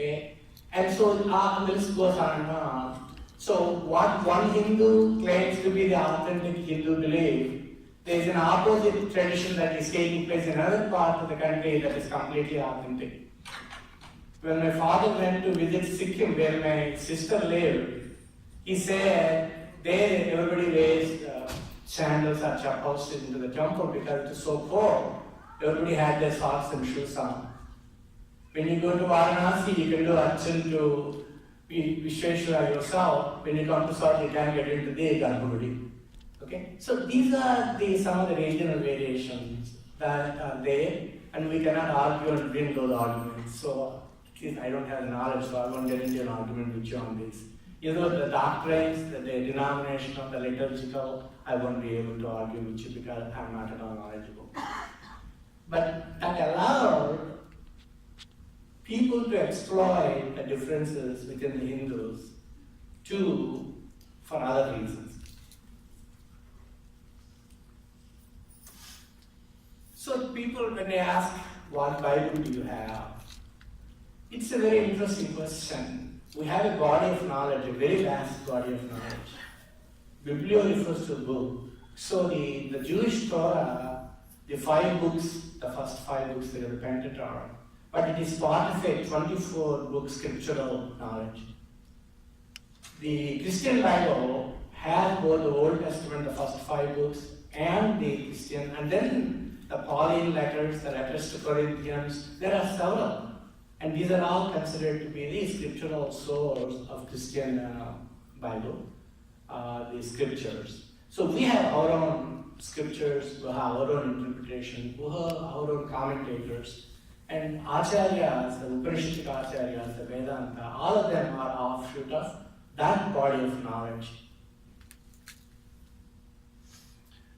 Okay? And so the list goes on and on. So what one Hindu claims to be the authentic Hindu belief, there is an opposite tradition that is taking place in another part of the country that is completely authentic. When my father went to visit Sikkim, where my sister lived, he said there everybody raised sandals or chappals into the temple because it was so cold. Everybody had their socks and shoes on. When you go to Varanasi, you can do Archan to Vishweshwara yourself. When you come to South, you can get into the Garbhagudi. Okay? So these are some of the regional variations that are there, and we cannot argue and win those arguments. So I don't have the knowledge, so I won't get into an argument with you on this. The doctrines, the denomination of the liturgical, I won't be able to argue with you because I'm not at all knowledgeable. But that allowed people to exploit the differences within the Hindus for other reasons. So people, when they ask, what Bible do you have? It's a very interesting question. We have a body of knowledge, a very vast body of knowledge. Biblio refers to a book. So the Jewish Torah, the 5 books, the first 5 books, they are the Pentateuch, but it is part of a 24-book scriptural knowledge. The Christian Bible has both the Old Testament, the first 5 books, and the Christian, and then the Pauline letters, the letters to Corinthians. There are several. And these are all considered to be the scriptural source of Christian Bible, the scriptures. So we have our own scriptures, we have our own interpretation, we have our own commentators. And acharyas, the Upanishadic acharyas, the Vedanta, all of them are offshoot of that body of knowledge.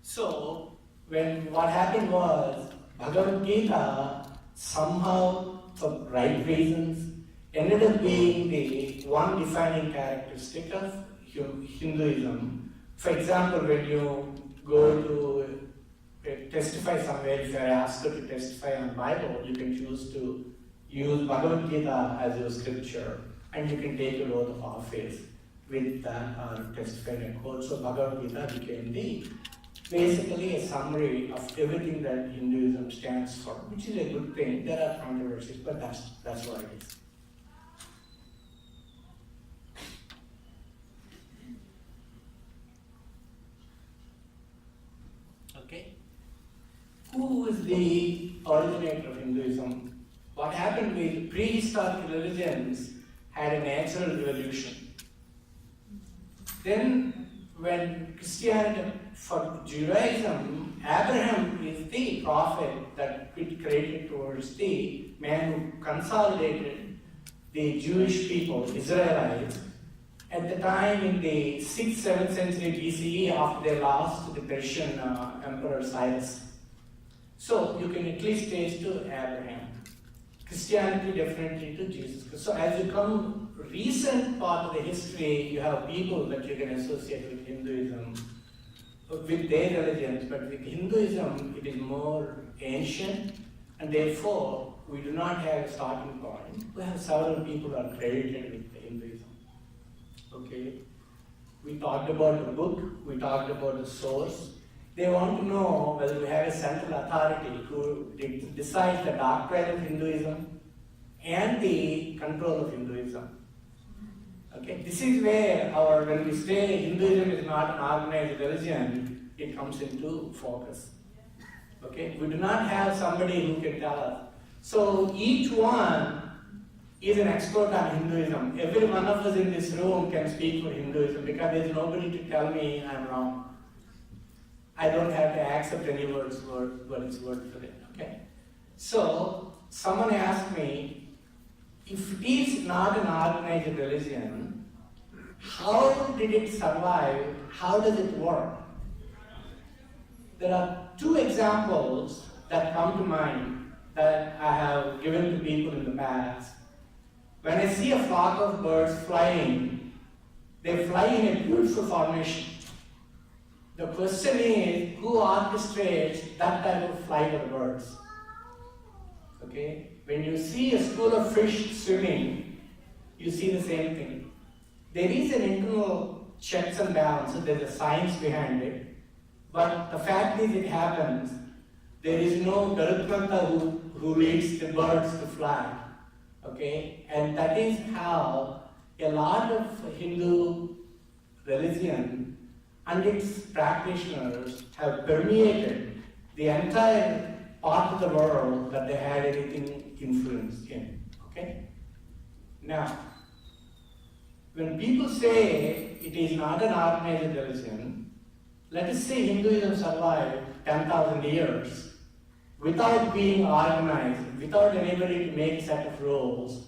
So what happened was, Bhagavad Gita somehow, for right reasons, ended up being the one defining characteristic of Hinduism. For example, when you go to testify somewhere, if you are asked to testify on the Bible, you can choose to use Bhagavad Gita as your scripture, and you can take a oath of office with that or testify in a court. So Bhagavad Gita became basically a summary of everything that Hinduism stands for, which is a good thing. There are controversies, but that's what it is. Okay. Who is the originator of Hinduism? What happened with prehistoric religions had a natural evolution. Then when Christianity, for Judaism, Abraham is the prophet that it credited towards the man who consolidated the Jewish people, Israelites, at the time in the 6th, 7th century BCE after they lost the Persian Emperor Cyrus. So you can at least trace to Abraham. Christianity definitely to Jesus Christ. So as you come recent part of the history, you have people that you can associate with Hinduism, with their religions, but with Hinduism it is more ancient, and therefore we do not have a starting point. We have several people who are credited with Hinduism. Okay? We talked about the book, we talked about the source. They want to know whether we have a central authority who decides the doctrine of Hinduism and the control of Hinduism. Okay, this is where when we say Hinduism is not an organized religion, it comes into focus. Okay, we do not have somebody who can tell us. So each one is an expert on Hinduism. Every one of us in this room can speak for Hinduism because there is nobody to tell me I'm wrong. I don't have to accept any word for it. Okay? So someone asked me, if it is not an organized religion, how did it survive? How does it work? There are 2 examples that come to mind that I have given to people in the past. When I see a flock of birds flying, they fly in a beautiful formation. The question is, who orchestrates that type of flight of birds? Okay? When you see a school of fish swimming, you see the same thing. There is an internal checks and balances, there's a science behind it, but the fact is it happens. There is no Garuthmanta who leads the birds to fly, okay? And that is how a lot of Hindu religion and its practitioners have permeated the entire part of the world that they had anything influence in, okay? Now, when people say it is not an organized religion, let us say Hinduism survived 10,000 years without being organized, without anybody to make a set of rules.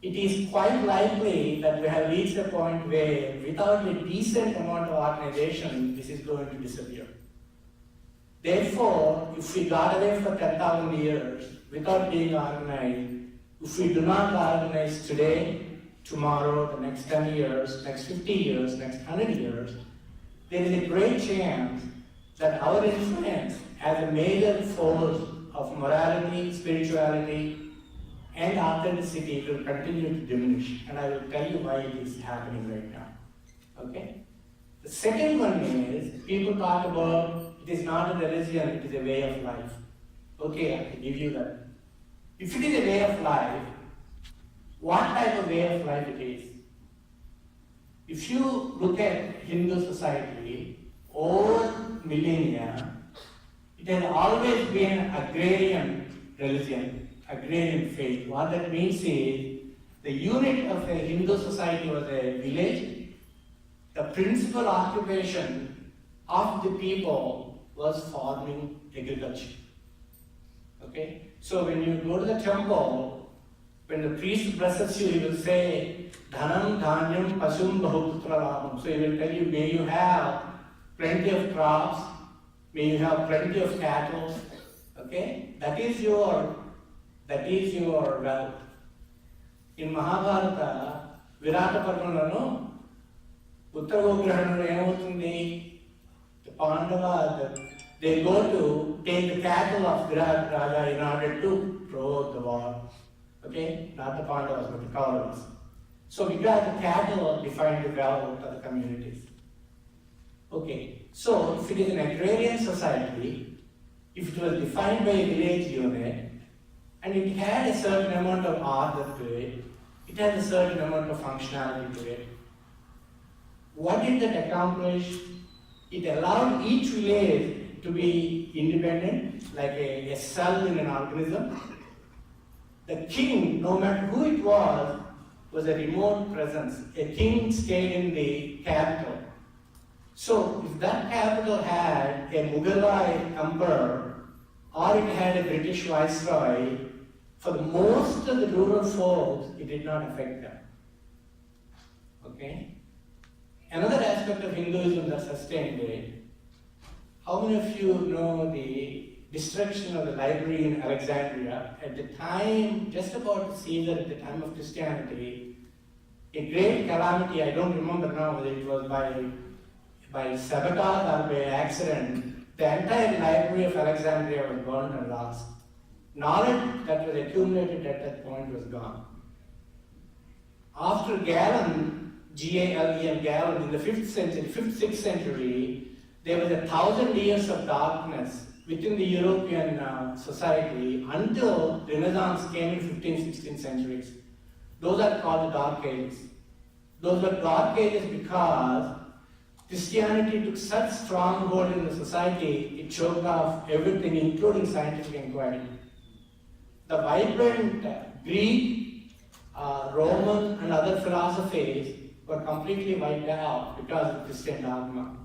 It is quite likely that we have reached a point where without a decent amount of organization, this is going to disappear. Therefore, if we got away for 10,000 years without being organized, if we do not organize today, tomorrow, the next 10 years, next 50 years, next 100 years, there is a great chance that our influence as a major force of morality, spirituality, and authenticity will continue to diminish. And I will tell you why it is happening right now. Okay? The second one is, people talk about it is not a religion, it is a way of life. Okay, I can give you that. If it is a way of life, what type of way of life it is? If you look at Hindu society, over millennia, it has always been an agrarian religion, agrarian faith. What that means is, the unit of a Hindu society was a village. The principal occupation of the people was farming, agriculture. Okay? So when you go to the temple, when the priest blesses you, he will say, Dhanam, Dhanyam, Pasum, Bahuputra Ramam. So he will tell you, may you have plenty of crops, may you have plenty of cattle. Okay? That is your wealth. In Mahabharata, Virata Parvanano, Uttaragograhanalo emutundi, the Pandavas, they go to take the cattle of Virat Raja in order to provoke the war. Okay? Not the Pandavas, but the Kauravas. So because the cattle defined the wealth of the communities. Okay, so if it is an agrarian society, if it was defined by a village unit, and it had a certain amount of order to it, it had a certain amount of functionality to it. What did that accomplish? It allowed each village to be independent, like a cell in an organism. The king, no matter who it was a remote presence. A king stayed in the capital. So if that capital had a Mughalai emperor, or it had a British viceroy, for the most of the rural folks, it did not affect them. Okay? Another aspect of Hinduism that sustained it, how many of you know the destruction of the library in Alexandria? At the time, just about Caesar, at the time of Christianity, a great calamity, I don't remember now whether it was by sabotage or by accident, the entire library of Alexandria was burned and lost. Knowledge that was accumulated at that point was gone. After Galen, G-A-L-E-N, Galen, in the 5th century, 5th, 6th century, there was 1,000 years of darkness within the European society until Renaissance came in 15th, 16th centuries. Those are called the Dark Ages. Those were Dark Ages because Christianity took such strong hold in the society, it choked off everything, including scientific inquiry. The vibrant Greek, Roman, and other philosophies were completely wiped out because of Christian dogma.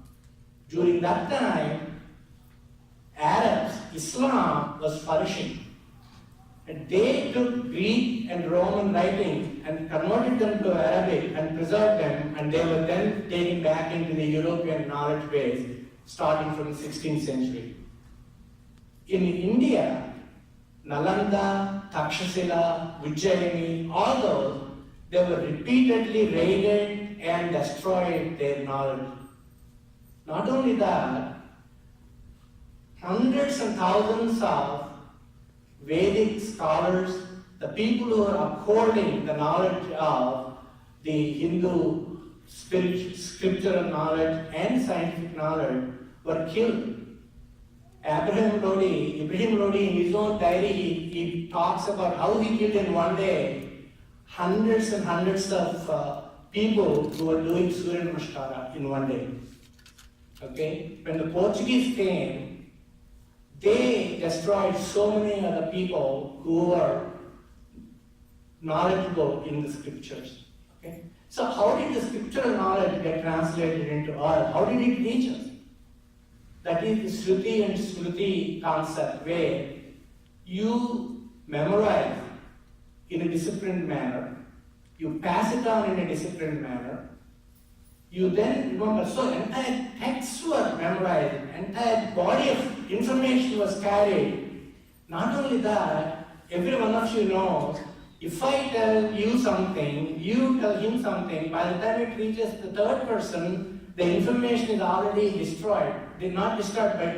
During that time, Arabs, Islam was flourishing. And they took Greek and Roman writing and converted them to Arabic and preserved them, and they were then taken back into the European knowledge base, starting from the 16th century. In India, Nalanda, Takshashila, Ujjayini, all those, they were repeatedly raided and destroyed their knowledge. Not only that, hundreds and thousands of Vedic scholars the people who are upholding the knowledge of the Hindu scriptural knowledge and scientific knowledge were killed. Ibrahim Lodi, in his own diary, he talks about how he killed in one day hundreds and hundreds of people who were doing Surya Namaskara in one day. Okay? When the Portuguese came, they destroyed so many other people who were knowledgeable in the scriptures. Okay? So how did the scriptural knowledge get translated into ours? How did it reach us? That is the Shruti and Smriti concept, where you memorize in a disciplined manner, you pass it on in a disciplined manner, you then remember. So entire texts were memorized, entire body of information was carried. Not only that, every one of you knows, if I tell you something, you tell him something, by the time it reaches the third person, the information is already destroyed. They're not destroyed, but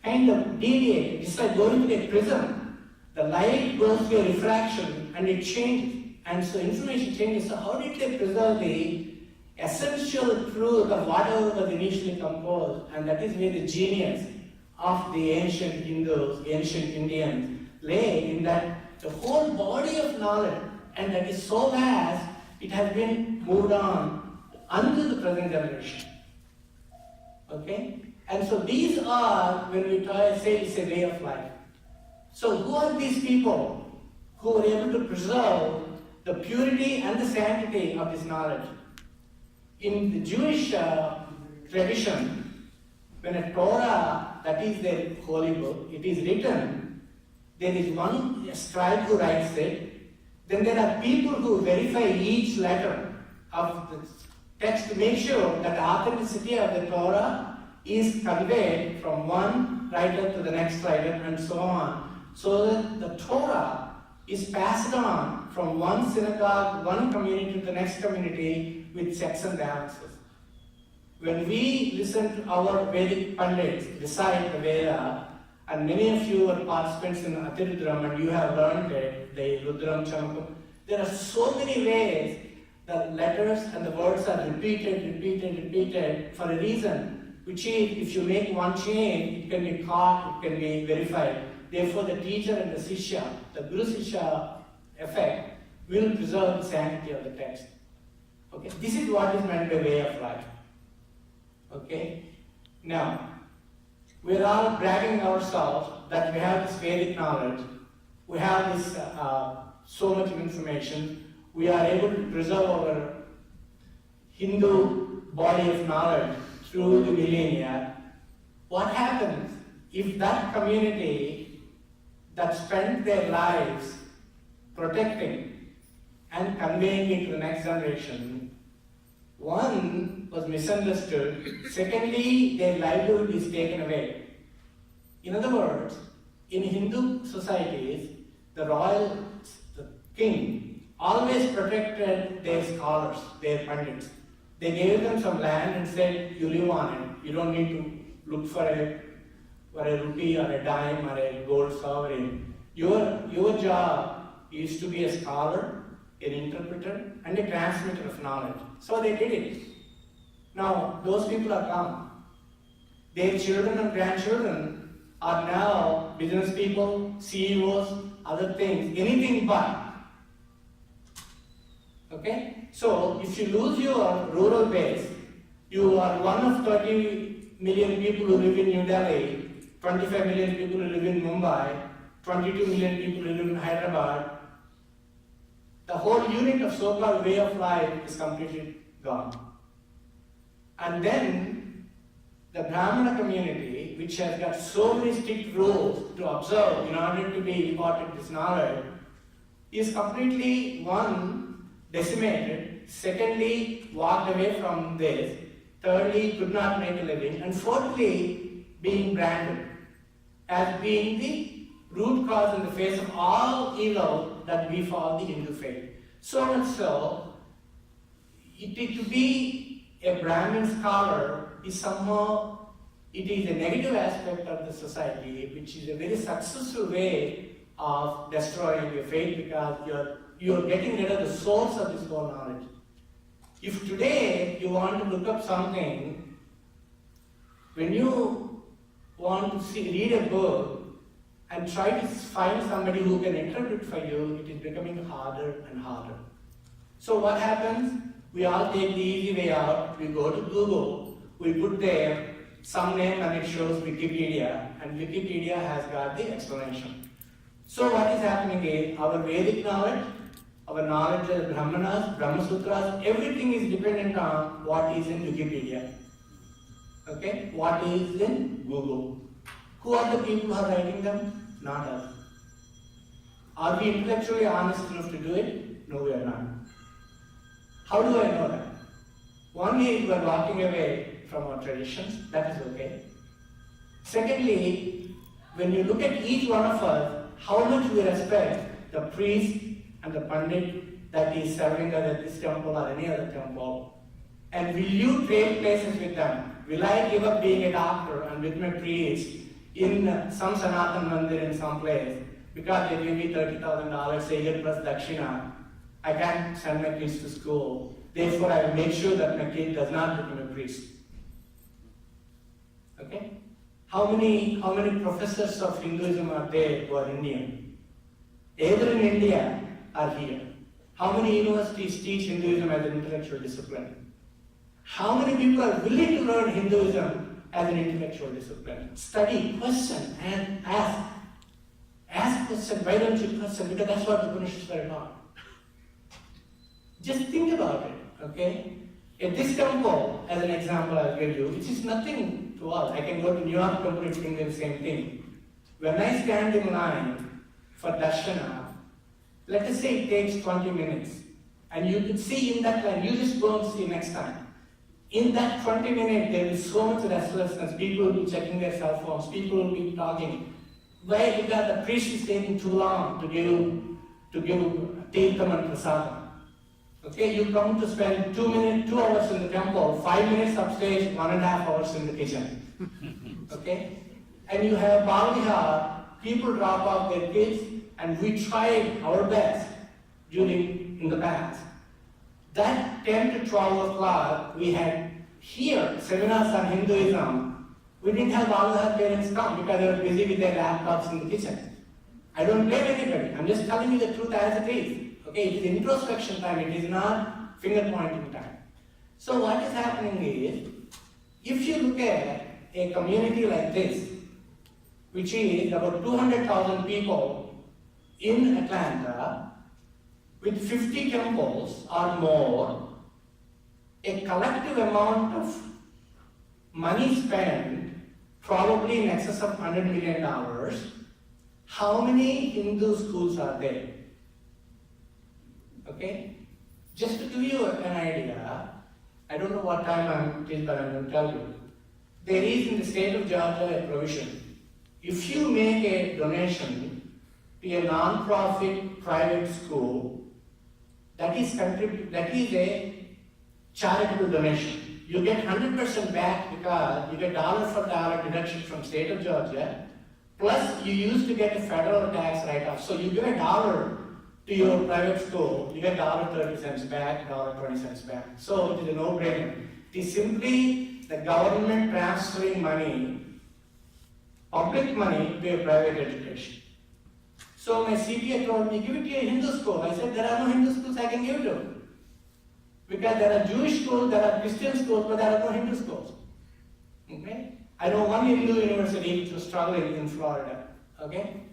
kind of deviated. It's like going to a prism. The light goes through a refraction and it changes. And so information changes. So how did they preserve the essential truth of whatever was initially composed? And that is where the genius of the ancient Hindus, ancient Indians lay, in that the whole body of knowledge, and that is so vast, it has been moved on unto the present generation. Okay? And so these are, when we say it's a way of life. So who are these people who are able to preserve the purity and the sanctity of this knowledge? In the Jewish tradition, when a Torah, that is their holy book, it is written, there is one scribe who writes it, then there are people who verify each letter of the text to make sure that the authenticity of the Torah is conveyed from one writer to the next writer and so on, so that the Torah is passed on from one synagogue, one community to the next community with checks and balances. When we listen to our Vedic Pandits recite the Veda, and many of you are participants in Atirudram and you have learned it, the Rudram Chamakam, there are so many ways the letters and the words are repeated for a reason, which is, if you make one change, it can be caught, it can be verified. Therefore, the teacher and the Sishya, the Guru-Sishya effect, will preserve the sanctity of the text. Okay, this is what is meant by way of life. Okay, now, we're all bragging ourselves that we have this Vedic knowledge, we have this so much of information, we are able to preserve our Hindu body of knowledge through the millennia. What happens if that community that spent their lives protecting and conveying it to the next generation, one, was misunderstood, secondly, their livelihood is taken away. In other words, in Hindu societies, the royal, the king, always protected their scholars, their pandits. They gave them some land and said, you live on it. You don't need to look for a rupee or a dime or a gold sovereign. Your job is to be a scholar, an interpreter, and a transmitter of knowledge. So they did it. Now, those people are gone. Their children and grandchildren are now business people, CEOs, other things, anything but. Okay? So, if you lose your rural base, you are one of 30 million people who live in New Delhi, 25 million people who live in Mumbai, 22 million people who live in Hyderabad. The whole unit of so-called way of life is completely gone. And then, the Brahmana community, which has got so many strict rules to observe in order to be imparted this knowledge, is completely, one, decimated, secondly, walked away from this, thirdly, could not make a living, and fourthly, being branded as being the root cause in the face of all evil that befall the Hindu faith. So much so, to be a Brahmin scholar is somehow, it is a negative aspect of the society, which is a very successful way of destroying your faith because you're getting rid of the source of this whole knowledge. If today you want to look up something, when you want to read a book and try to find somebody who can interpret for you, it is becoming harder and harder. So what happens? We all take the easy way out. We go to Google, we put there some name and it shows Wikipedia, and Wikipedia has got the explanation. So what is happening is our Vedic knowledge, our knowledge of Brahmanas, Brahma Sutras, everything is dependent on what is in Wikipedia. Okay? What is in Google. Who are the people who are writing them? Not us. Are we intellectually honest enough to do it? No, we are not. How do I know that? One is we are walking away from our traditions, that is okay. Secondly, when you look at each one of us, how much we respect the priest and the pandit that is serving us at this temple or any other temple, and will you trade places with them? Will I give up being a doctor and with my priest in some Sanatan Mandir in some place because they give me $30,000 a year plus Dakshina? I can't send my kids to school. Therefore, I will make sure that my kid does not become a priest. Okay? How many professors of Hinduism are there who are Indian? Either in India or here. How many universities teach Hinduism as an intellectual discipline? How many people are willing to learn Hinduism as an intellectual discipline? Study, question, and ask. Ask question. Why don't you question? Because that's what the Upanishads are about. Just think about it, okay? At this temple, as an example I'll give you, which is nothing to us. I can go to New York temple and think the same thing. When I stand in line for darshana, let us say it takes 20 minutes, and you can see in that line, you just go and see next time. In that 20 minutes, there is so much restlessness. People will be checking their cell phones, people will be talking. Why? Because the priest is taking too long to give tirtham and prasadam. Okay, you come to spend 2 hours in the temple, 5 minutes upstairs, 1.5 hours in the kitchen. Okay? And you have Bhavihar, people drop off their kids, and we tried our best in the past. That 10 to 12 o'clock, we had here seminars on Hinduism. We didn't have Bhavihar parents come because they were busy with their laptops in the kitchen. I don't blame anybody. I'm just telling you the truth as it is. Okay, it is introspection time, it is not finger pointing time. So what is happening is, if you look at a community like this, which is about 200,000 people in Atlanta, with 50 temples or more, a collective amount of money spent, probably in excess of $100 million, how many Hindu schools are there? Okay? Just to give you an idea, I don't know what time it is, but I'm going to tell you. There is in the state of Georgia a provision. If you make a donation to a non-profit private school, that is a charitable donation. You get 100% back because you get dollar for dollar deduction from state of Georgia, plus you used to get a federal tax write-off. So you give $1 to your private school, you get $1.30 back, $1.20 back. So it is a no-brainer. It is simply the government transferring money, public money, to a private education. So my CPA told me, give it to a Hindu school. I said, there are no Hindu schools I can give it to. Because there are Jewish schools, there are Christian schools, but there are no Hindu schools. Okay? I know one Hindu university which was struggling in Florida. Okay?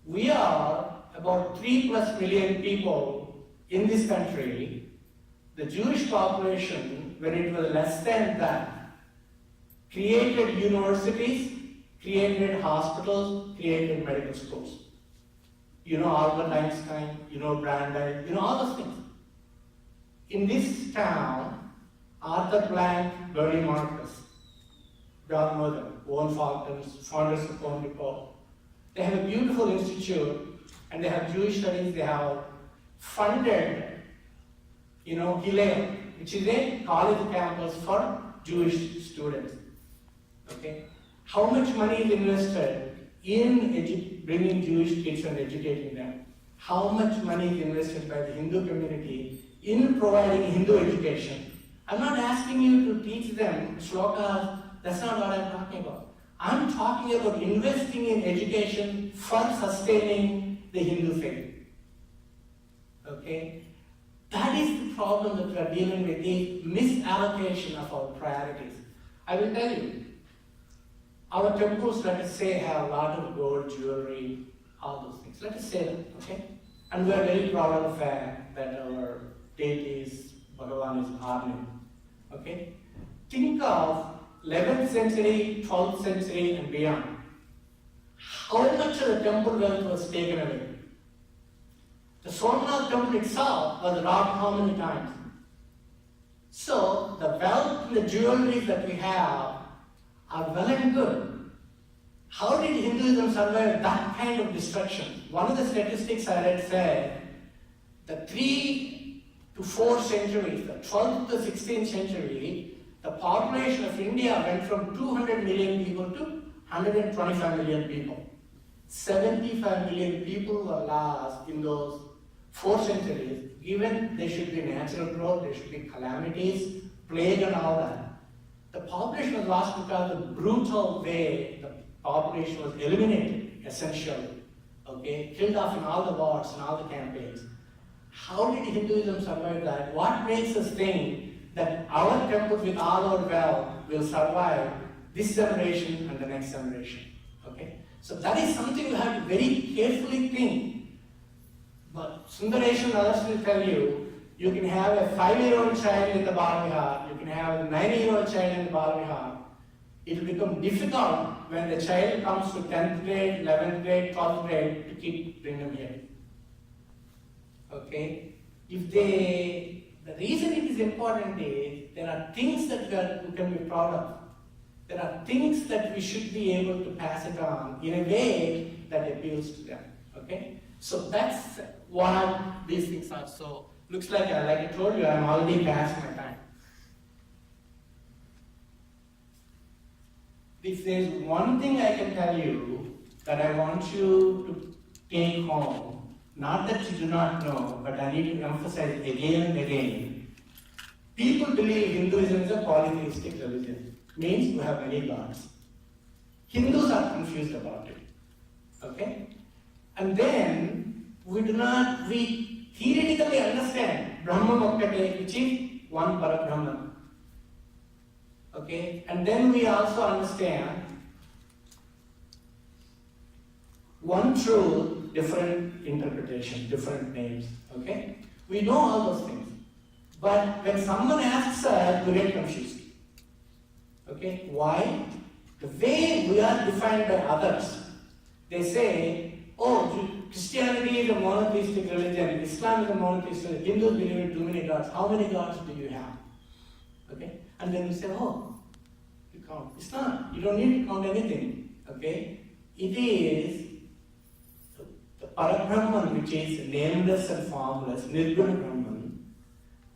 We are about 3+ million people in this country. The Jewish population, when it was less than that, created universities, created hospitals, created medical schools. You know Albert Einstein, you know Brandeis, you know all those things. In this town, Arthur Blank, Bernie Marcus, John Mother, Owen Falcons, founders of Home Depot, they have a beautiful institute, and they have Jewish studies. They have funded, Hillel, which is a college campus for Jewish students. Okay, how much money is invested in bringing Jewish kids and educating them? How much money is invested by the Hindu community in providing Hindu education? I'm not asking you to teach them shlokas, that's not what I'm talking about. I'm talking about investing in education for sustaining the Hindu faith. Okay? That is the problem that we are dealing with, the misallocation of our priorities. I will tell you, our temples, let us say, have a lot of gold jewelry, all those things. Let us say that, okay? And we are very proud of the fact that our deities, Bhagavan is ornate. Okay? Think of 11th century, 12th century and beyond. How much of the temple wealth was taken away? The Somnath temple itself was robbed how many times? So, the wealth and the jewelry that we have are well and good. How did Hinduism survive that kind of destruction? One of the statistics I read said the 3 to 4 centuries, the 12th to 16th century, the population of India went from 200 million people to 125 million people. 75 million people were lost in those 4 centuries, given there should be natural growth, there should be calamities, plague and all that. The population was lost because of the brutal way the population was eliminated, essentially. Okay? Killed off in all the wars and all the campaigns. How did Hinduism survive that? What makes us think that our temples with all our wealth will survive this generation and the next generation? Okay? So that is something we have to very carefully think. But Sundaresh and others will tell you, you can have a 5-year-old child in the Balavihar, you can have a 9-year-old child in the Balavihar. It will become difficult when the child comes to 10th grade, 11th grade, 12th grade to keep bringing them here. Okay? The reason it is important is there are things that we can be proud of. There are things that we should be able to pass it on in a way that appeals to them. Okay? So that's what these things are. So looks like I told you, I'm already past my time. If there's one thing I can tell you that I want you to take home, not that you do not know, but I need to emphasize again and again. People believe Hinduism is a polytheistic religion. Means you have many gods. Hindus are confused about it. Okay? And then we theoretically understand Brahma Bhaktake, which is one Parabrahman. Okay? And then we also understand one truth, different interpretation, different names. Okay? We know all those things. But when someone asks us, we get confused. Okay? Why? The way we are defined by others. They say, oh, Christianity is a monotheistic religion, Islam is a monotheistic religion, Hindus believe in too many gods. How many gods do you have? Okay? And then we say, oh, you count. It's not. You don't need to count anything. Okay? It is the Parabrahman, which is nameless and formless, Nirguna Brahman.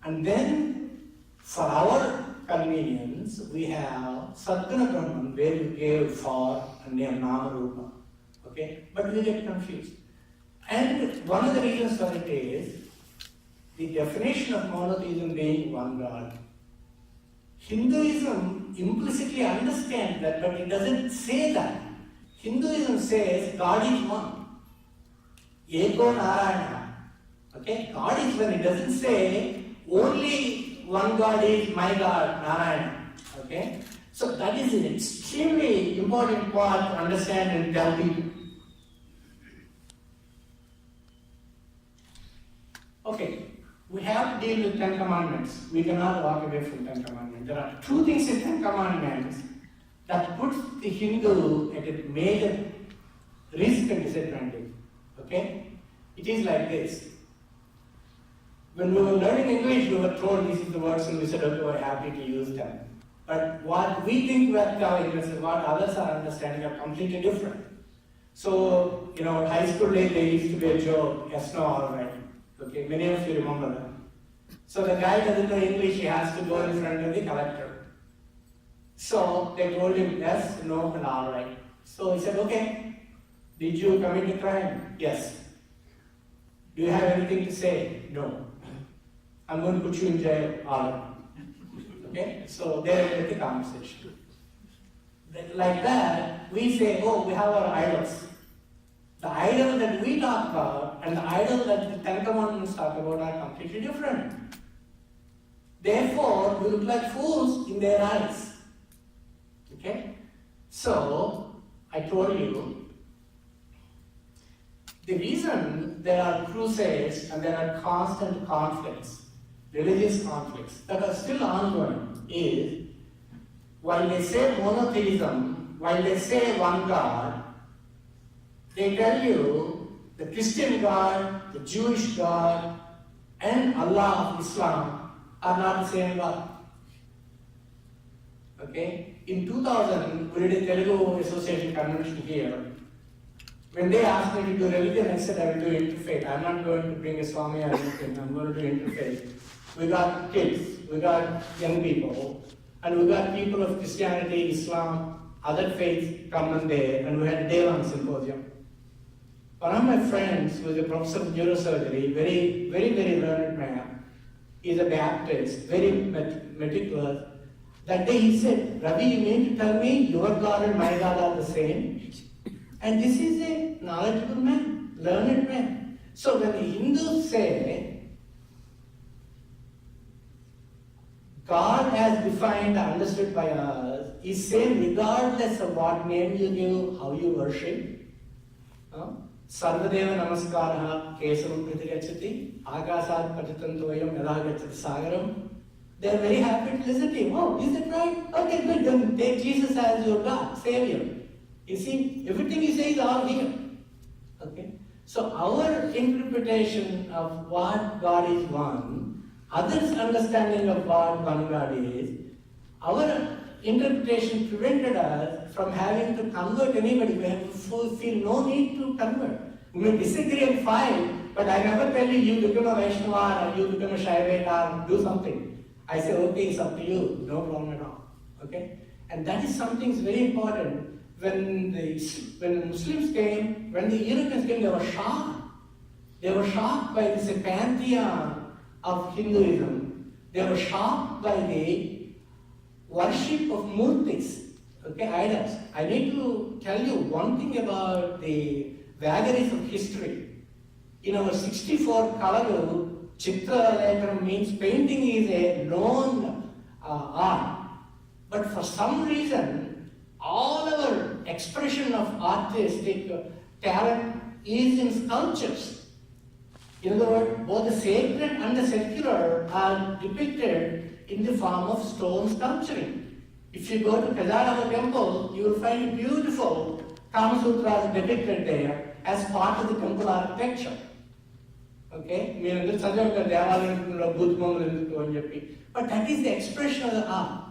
And then, for our convenience, we have Sadguna Brahman, where you gave for and name Nama Rupa. Okay? But we get confused. And one of the reasons for it is the definition of monotheism being one God. Hinduism implicitly understands that, but it doesn't say that. Hinduism says God is one. Eko Narayana. Okay? God is one. It doesn't say only one God is my God, Narayana. Okay? So that is an extremely important part to understand and tell people. Okay, we have to deal with 10 Commandments. We cannot walk away from 10 Commandments. There are 2 things in 10 Commandments that puts the Hindu at a major risk and disadvantage. Okay? It is like this. When we were learning English, we were told this is the words and we said, okay, we're happy to use them. But what we think we're telling and what others are understanding are completely different. So, high school days, there used to be a joke, yes, no, all right. Okay, many of you remember that. So the guy doesn't know English, he has to go in front of the collector. So they told him yes, no, and all right. So he said, okay. Did you commit a crime? Yes. Do you have anything to say? No. I'm going to put you in jail. All. Okay? So there is the conversation. Like that, we say, oh, we have our idols. The idol that we talk about and the idol that the Ten Commandments talk about are completely different. Therefore, we look like fools in their eyes. Okay? So, I told you, the reason there are crusades and there are constant conflicts, religious conflicts, that are still ongoing is, while they say monotheism, while they say one God, they tell you the Christian God, the Jewish God, and Allah of Islam are not the same God. Okay? In 2000, we did a Telugu Association convention here. When they asked me to do religion, I said I will do interfaith. I'm not going to bring a Swami or anything. I'm going to do interfaith. We got kids, we got young people, and we got people of Christianity, Islam, other faiths come in there, and we had a day-long symposium. One of my friends, who is a professor of neurosurgery, very learned man, is a Baptist, very meticulous. That day he said, Ravi, you mean to tell me your God and my God are the same? And this is a knowledgeable man, learned man. So when the Hindus say, God as defined, understood by us, is same regardless of what name you give, how you worship. Sarvadeva namaskaraha kesavam pratigacchati, akasat patitantoyam yadha gacchati sagaram. They are very happy to listen to him. Oh, is that right? Okay, good, then take Jesus as your God, Savior. You see, everything he says is all here. Okay? So our interpretation of what God is one, others' understanding of what one God is, our interpretation prevented us from having to convert anybody. We have to feel no need to convert. We may disagree and fight, but I never tell you, you become a Vaishnava or you become a Shaiveta or do something. I say, okay, it's up to you, no problem at all. Okay? And that is something that's very important. When the Muslims came, when the Europeans came, they were shocked. They were shocked by this pantheon of Hinduism. They were shocked by the worship of murtis, okay, idols. I need to tell you one thing about the vagaries of history. In our 64 Kalalu, Chitra Lekhanam means painting is a known art. But for some reason, all our expression of artistic talent is in sculptures. In other words, both the sacred and the secular are depicted in the form of stone sculpturing. If you go to Kajaraho temple, you will find beautiful Kama Sutras depicted there as part of the temple architecture. Okay? But that is the expression of the art.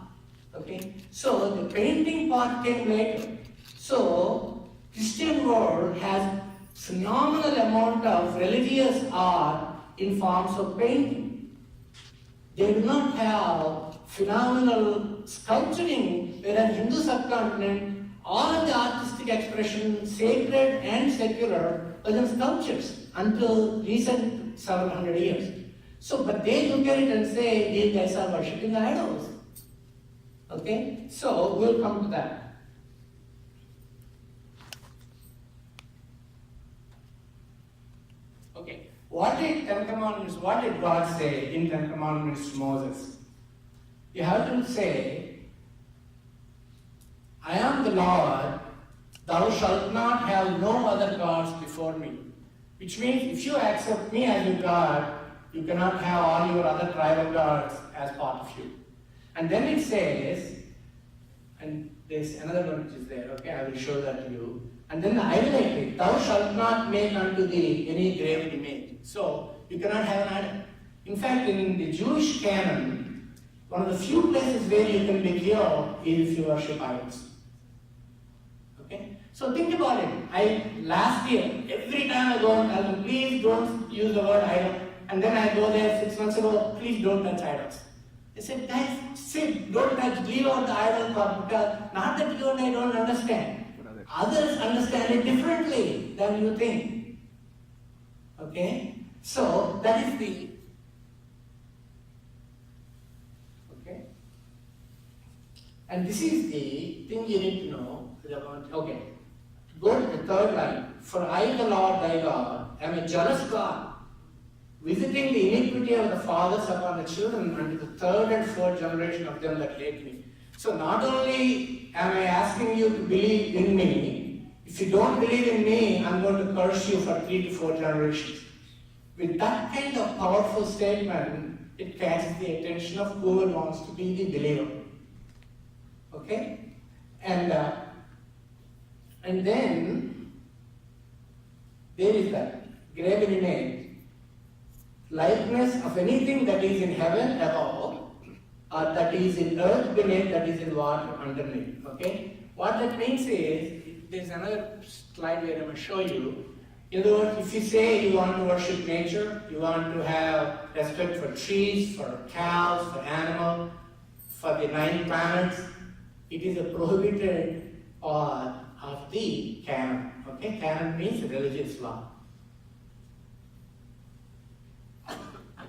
Okay? So the painting part came later. So Christian world has phenomenal amount of religious art in forms of painting. They do not have phenomenal sculpturing, whereas Hindu subcontinent, all of the artistic expression, sacred and secular, was in sculptures until recent several hundred years. So, but they look at it and say, these guys are worshipping idols. Okay? So, we'll come to that. Okay. What did God say in Ten Commandments to Moses? You have to say, I am the Lord, thou shalt not have no other gods before me. Which means if you accept me as your God, you cannot have all your other tribal gods as part of you. And then it says, and there's another one which is there, okay, I will show that to you. And then the idolatry, thou shalt not make unto thee any graven image. So, you cannot have an idol. In fact, in the Jewish canon, one of the few places where you can be killed is if you worship idols. Okay? So think about it. Last year, every time I go and tell them, please don't use the word idol. And then I go there 6 months ago, please don't touch idols. They said, guys, don't touch, leave out the idol part, because not that you and I don't understand. Others understand it differently than you think. Okay? So, that is the... Okay? And this is the thing you need to know about... Okay. Go to the third line. For I, the Lord thy God, am a jealous God, visiting the iniquity of the fathers upon the children unto the third and fourth generation of them that hate me. So not only am I asking you to believe in me, if you don't believe in me, I'm going to curse you for 3 to 4 generations. With that kind of powerful statement, it catches the attention of whoever wants to be the believer. Okay? And then there is that graven image, likeness of anything that is in heaven above, or that is in earth beneath, that is in water underneath. Okay? What that means is, there's another slide where I'm going to show you. In other words, if you say you want to worship nature, you want to have respect for trees, for cows, for animals, for the 9 planets, it is a prohibited part of the canon. Okay? Canon means religious law.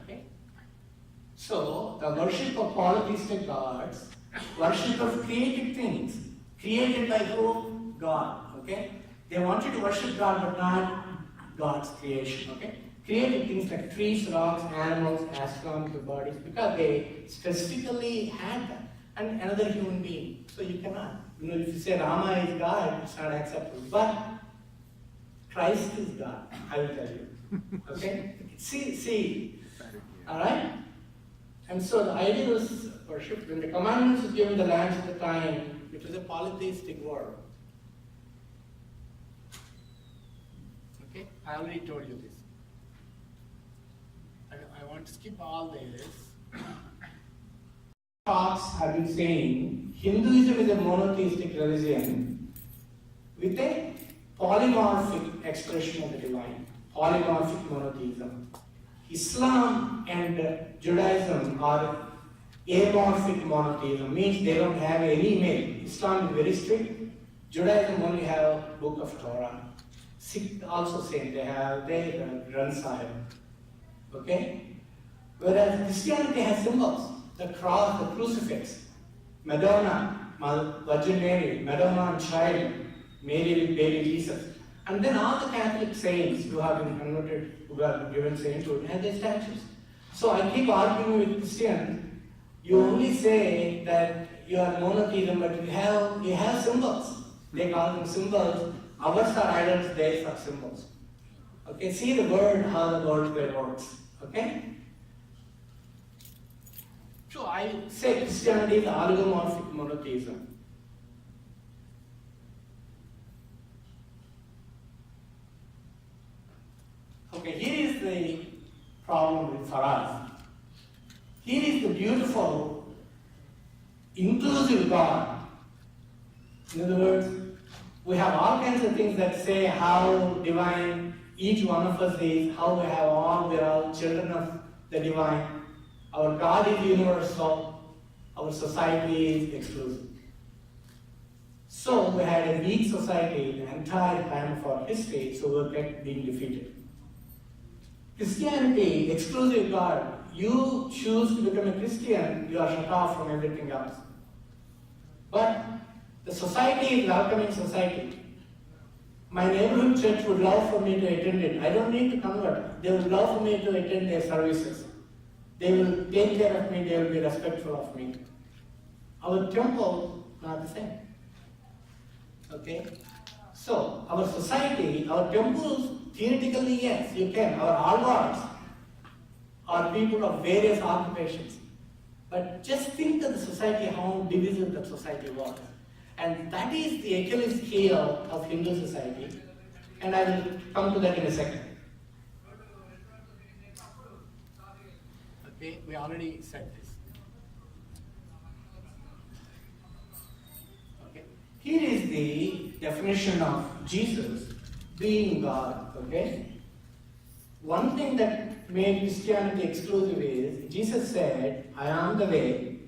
Okay? So, the worship of polytheistic gods, worship of created things, created by whom? God. Okay? They wanted to worship God, but not God's creation. Okay? Created things like trees, rocks, animals, astronomical bodies, because they specifically had that. And another human being. So you cannot. If you say Rama is God, it's not acceptable. But Christ is God, I will tell you. Okay? See. Alright? And so the idea was worship. When the commandments was given the lands at the time, it was a polytheistic world. Okay? I already told you this. I want to skip all this. Talks have been saying Hinduism is a monotheistic religion with a polymorphic expression of the divine, polymorphic monotheism. Islam and Judaism are amorphic monotheism, means they don't have any image. Islam is very strict, Judaism only have book of Torah. Sikh also same, they have their Granth Sahib. Okay? Whereas Christianity has symbols. The cross, the crucifix, Madonna, Virgin Mary, Madonna and child, Mary with baby Jesus. And then all the Catholic saints who have been converted, who have been given sainthood, have their statues. So I keep arguing with Christians, you only say that you are monotheism, but you have symbols. They call them symbols. Ours are idols, theirs are symbols. Okay, see the word, how the word works. Okay? So I say Christianity is oligomorphic monotheism. Okay, here is the problem for us. Here is the beautiful, inclusive God. In other words, we have all kinds of things that say how divine each one of us is, how we are all children of the divine. Our God is universal, our society is exclusive. So we had a weak society the entire time of our history, so we kept being defeated. Christianity, exclusive God, you choose to become a Christian, you are shut off from everything else. But the society is welcoming society. My neighborhood church would love for me to attend it. I don't need to convert. They would love for me to attend their services. They will take care of me, they will be respectful of me. Our temple, not the same. Okay? So, our society, our temples, theoretically, yes, you can. Our algorithm are people of various occupations. But just think of the society, how divisive that society was. And that is the Achilles heel of Hindu society. And I will come to that in a second. Okay, we already said this. Okay. Here is the definition of Jesus being God. Okay. One thing that made Christianity exclusive is Jesus said, I am the way,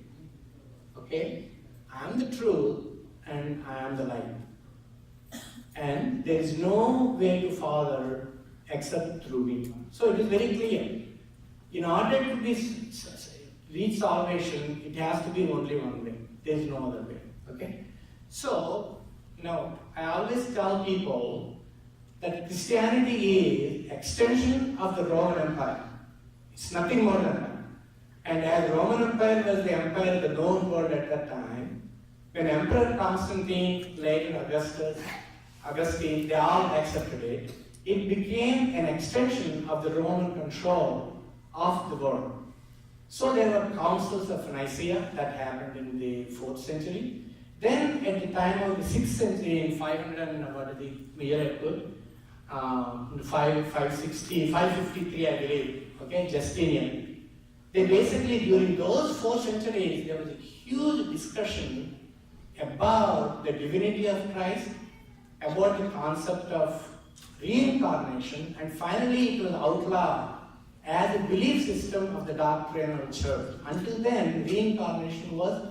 okay, I am the truth, and I am the light. And there is no way to Father except through me. So it is very clear. In order to reach salvation, it has to be only one way. There is no other way. Okay? So, now, I always tell people that Christianity is extension of the Roman Empire. It's nothing more than that. And as Roman Empire was the empire of the known world at that time, when Emperor Constantine, later Augustine, they all accepted it, it became an extension of the Roman control of the world. So there were councils of Nicaea that happened in the 4th century. Then at the time of the 6th century, in 500, what is the year I put? 553, I believe, okay, Justinian. They basically, during those 4 centuries, there was a huge discussion about the divinity of Christ, about the concept of reincarnation, and finally it was outlawed as a belief system of the doctrinal church. Until then, reincarnation was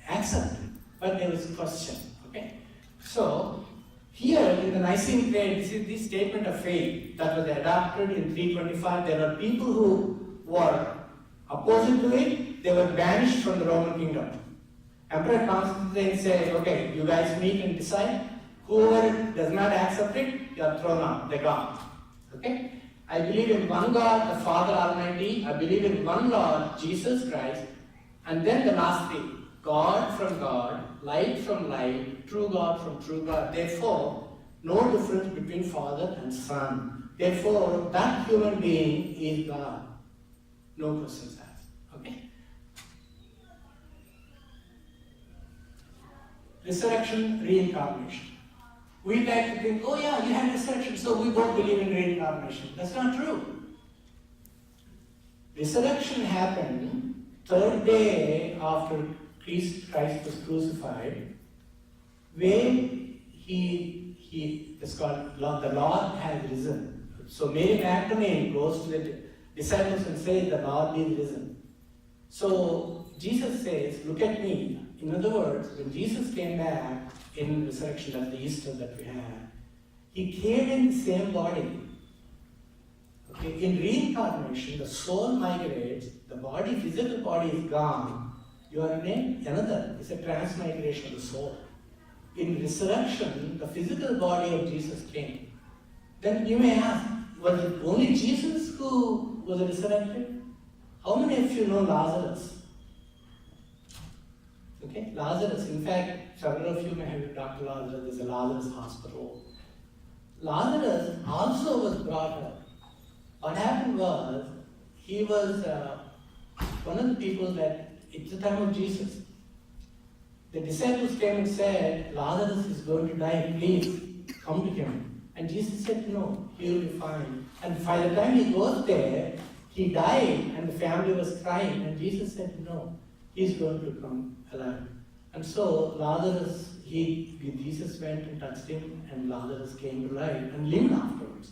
accepted, but there was a question. Okay? So, here in the Nicene Creed, this is the statement of faith that was adopted in 325. There are people who were opposed to it, they were banished from the Roman kingdom. Emperor Constantine said, okay, you guys meet and decide. Whoever does not accept it, you are thrown out, they're gone. Okay? I believe in one God, the Father Almighty. I believe in one Lord, Jesus Christ. And then the last thing, God from God, light from light, true God from true God. Therefore, no difference between Father and Son. Therefore, that human being is God. No questions asked. Okay? Resurrection, reincarnation. We like to think, oh yeah, you had resurrection, so we don't believe in reincarnation. That's not true. Resurrection happened 3rd day after Christ was crucified, when it's called, the Lord has risen. So Mary Magdalene goes to the disciples and says, the Lord is risen. So Jesus says, look at me. In other words, when Jesus came back in resurrection, that's the Easter that we have, he came in the same body. Okay? In reincarnation, the soul migrates, the body, physical body is gone. You are in another. It's a transmigration of the soul. In resurrection, the physical body of Jesus came. Then you may ask, was it only Jesus who was resurrected? How many of you know Lazarus? Okay, Lazarus. In fact, several of you may have talked to Lazarus. There's a Lazarus hospital. Lazarus also was brought up. What happened was, he was one of the people that, at the time of Jesus, the disciples came and said, Lazarus is going to die, please come to him. And Jesus said, no, he will be fine. And by the time he goes there, he died and the family was crying. And Jesus said, no, he's going to come alive. And so Lazarus, Jesus went and touched him, and Lazarus came to life and lived afterwards.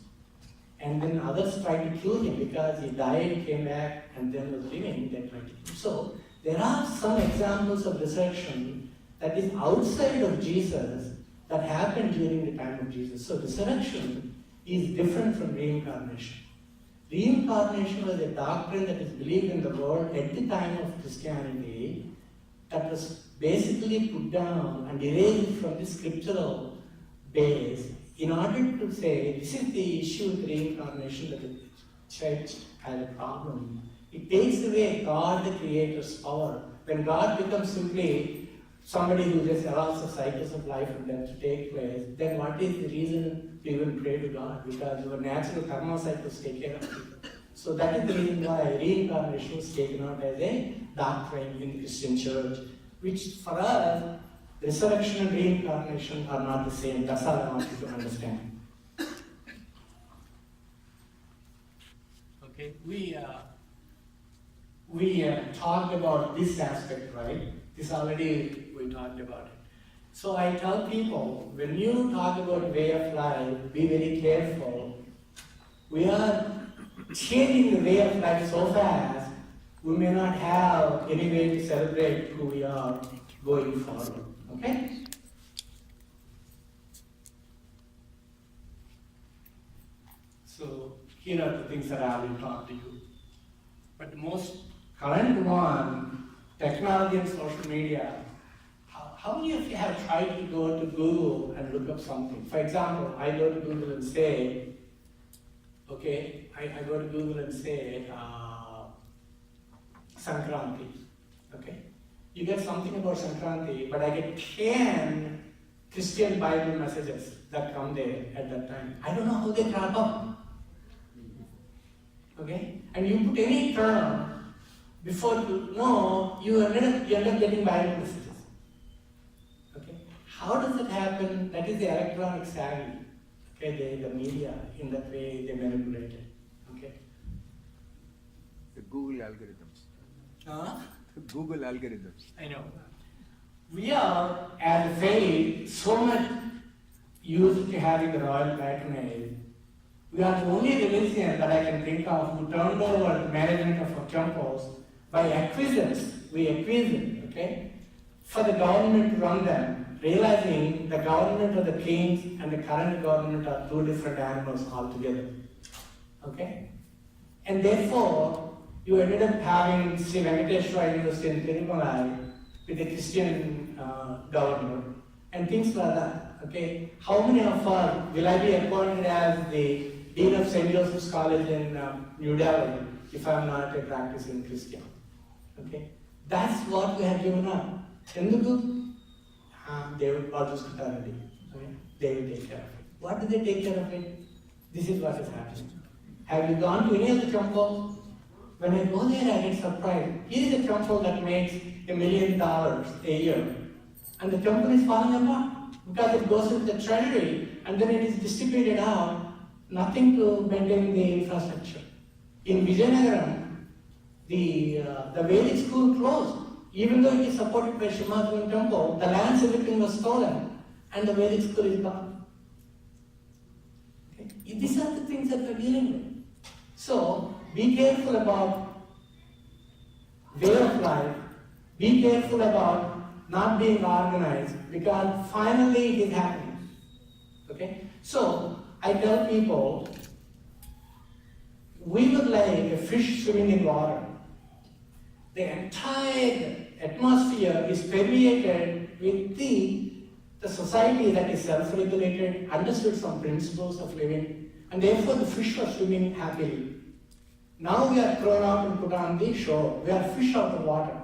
And then others tried to kill him because he died, came back, and then was living, they tried to kill him. So there are some examples of resurrection that is outside of Jesus that happened during the time of Jesus. So resurrection is different from reincarnation. Reincarnation was a doctrine that is believed in the world at the time of Christianity that was basically put down and erased from the scriptural base in order to say this is the issue with reincarnation that the church has a problem. It takes away God the Creator's power. When God becomes simply somebody who just allows the cycles of life and death to take place, then what is the reason to even pray to God? Because your natural karma cycles take care of people. So that is the reason why reincarnation was taken out as a doctrine in the Christian church, which for us, resurrection and reincarnation are not the same. That's all I want you to understand. Okay, we talked about this aspect, right? This already we talked about it. So I tell people, when you talk about way of life, be very careful. We are changing the way of life so fast, we may not have any way to celebrate who we are going forward. Okay? the things that I will talk to you. But the most current one, technology and social media, how many of you have tried to go to Google and look up something? For example, I go to Google and say, okay, I go to Google and say, Sankranti, okay? You get something about Sankranti, but I get 10 Christian Bible messages that come there at that time. I don't know how they crop up, okay? And you put any term before you know, you end up getting Bible messages. How does it happen? That is the electronic savvy, okay, the media, in that way they manipulate it, okay? The Google algorithms. The Google algorithms. I know. We are, as a faith, so much used to having the royal patronage. We are the only religion that I can think of who turned over the management of our temples by acquiescence. We acquiesced, okay, for the government to run them, realizing the government of the kings and the current government are two different animals altogether. Okay? And therefore, you ended up having Sri Venkateshwara University in Tirumalai with a Christian governor and things like that. Okay? How many of us will I be appointed as the Dean of St. Joseph's College in New Delhi if I'm not a practicing Christian? Okay? That's what we have given up. Enduku? They will participate. They will take care of it. What do they take care of it? This is what is happening. Have you gone to any of the temples? When I go there, I get surprised. Here is a temple that makes $1 million a year. And the temple is falling apart because it goes into the treasury and then it is distributed out, nothing to maintain the infrastructure. In Vijayanagaram, the Vedic school closed. Even though it is supported by Shimadhavan temple, the lands, everything was stolen, and the Vedic school is gone. Okay? These are the things that we're dealing with. So, be careful about way of life, be careful about not being organized, because finally it is happening. Okay? So, I tell people, we look like a fish swimming in water. The entire atmosphere is permeated with the society that is self-regulated, understood some principles of living, and therefore the fish are swimming happily. Now we are thrown out and put on the shore. We are fish out of water.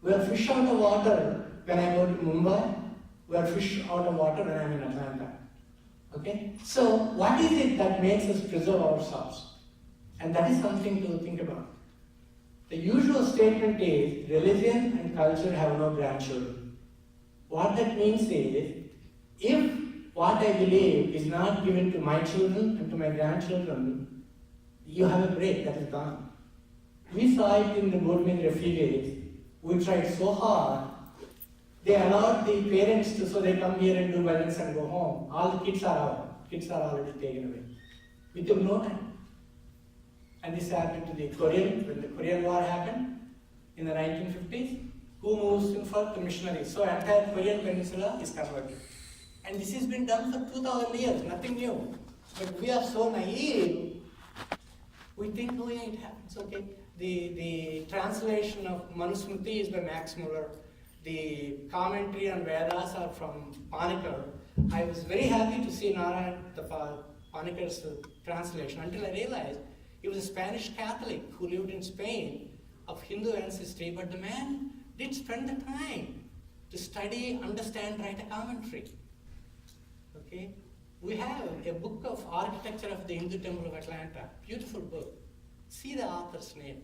We are fish out of water when I go to Mumbai. We are fish out of water when I am in Atlanta. Okay? So what is it that makes us preserve ourselves? And that is something to think about. The usual statement is, religion and culture have no grandchildren. What that means is, if what I believe is not given to my children and to my grandchildren, you have a break that is gone. We saw it in the Burmese refugees. We tried so hard. They allowed the parents to, so they come here and do violence and go home. All the kids are out. Kids are already taken away. We took no time. And this happened to the Korean, when the Korean War happened in the 1950s. Who moves in first? The missionaries. So entire Korean peninsula is converted. And this has been done for 2000 years, nothing new. But we are so naive, we think, oh yeah, it happens, okay. The translation of Manusmriti is by Max Muller. The commentary on Vedas are from Panikkar. I was very happy to see Narayan, the Panikkar's translation, until I realized he was a Spanish Catholic who lived in Spain of Hindu ancestry, but the man did spend the time to study, understand, write a commentary. Okay? We have a book of architecture of the Hindu Temple of Atlanta, beautiful book. See the author's name.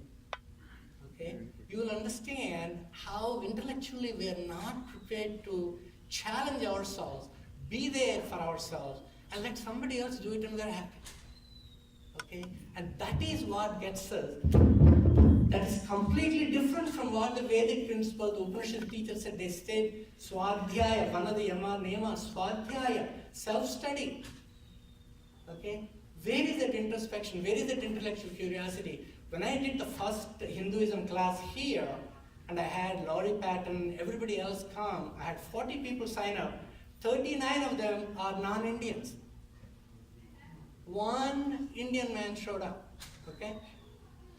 Okay? You will understand how intellectually we are not prepared to challenge ourselves, be there for ourselves, and let somebody else do it and we're happy. Okay? And that is what gets us. That is completely different from what the Vedic principle, the Upanishad teachers said. They said, Swadhyaya, Vanada Yama Nema, Swadhyaya, self-study. Okay? Where is that introspection? Where is that intellectual curiosity? When I did the first Hinduism class here, and I had Laurie Patton, everybody else come, I had 40 people sign up. 39 of them are non-Indians. one Indian man showed up, okay?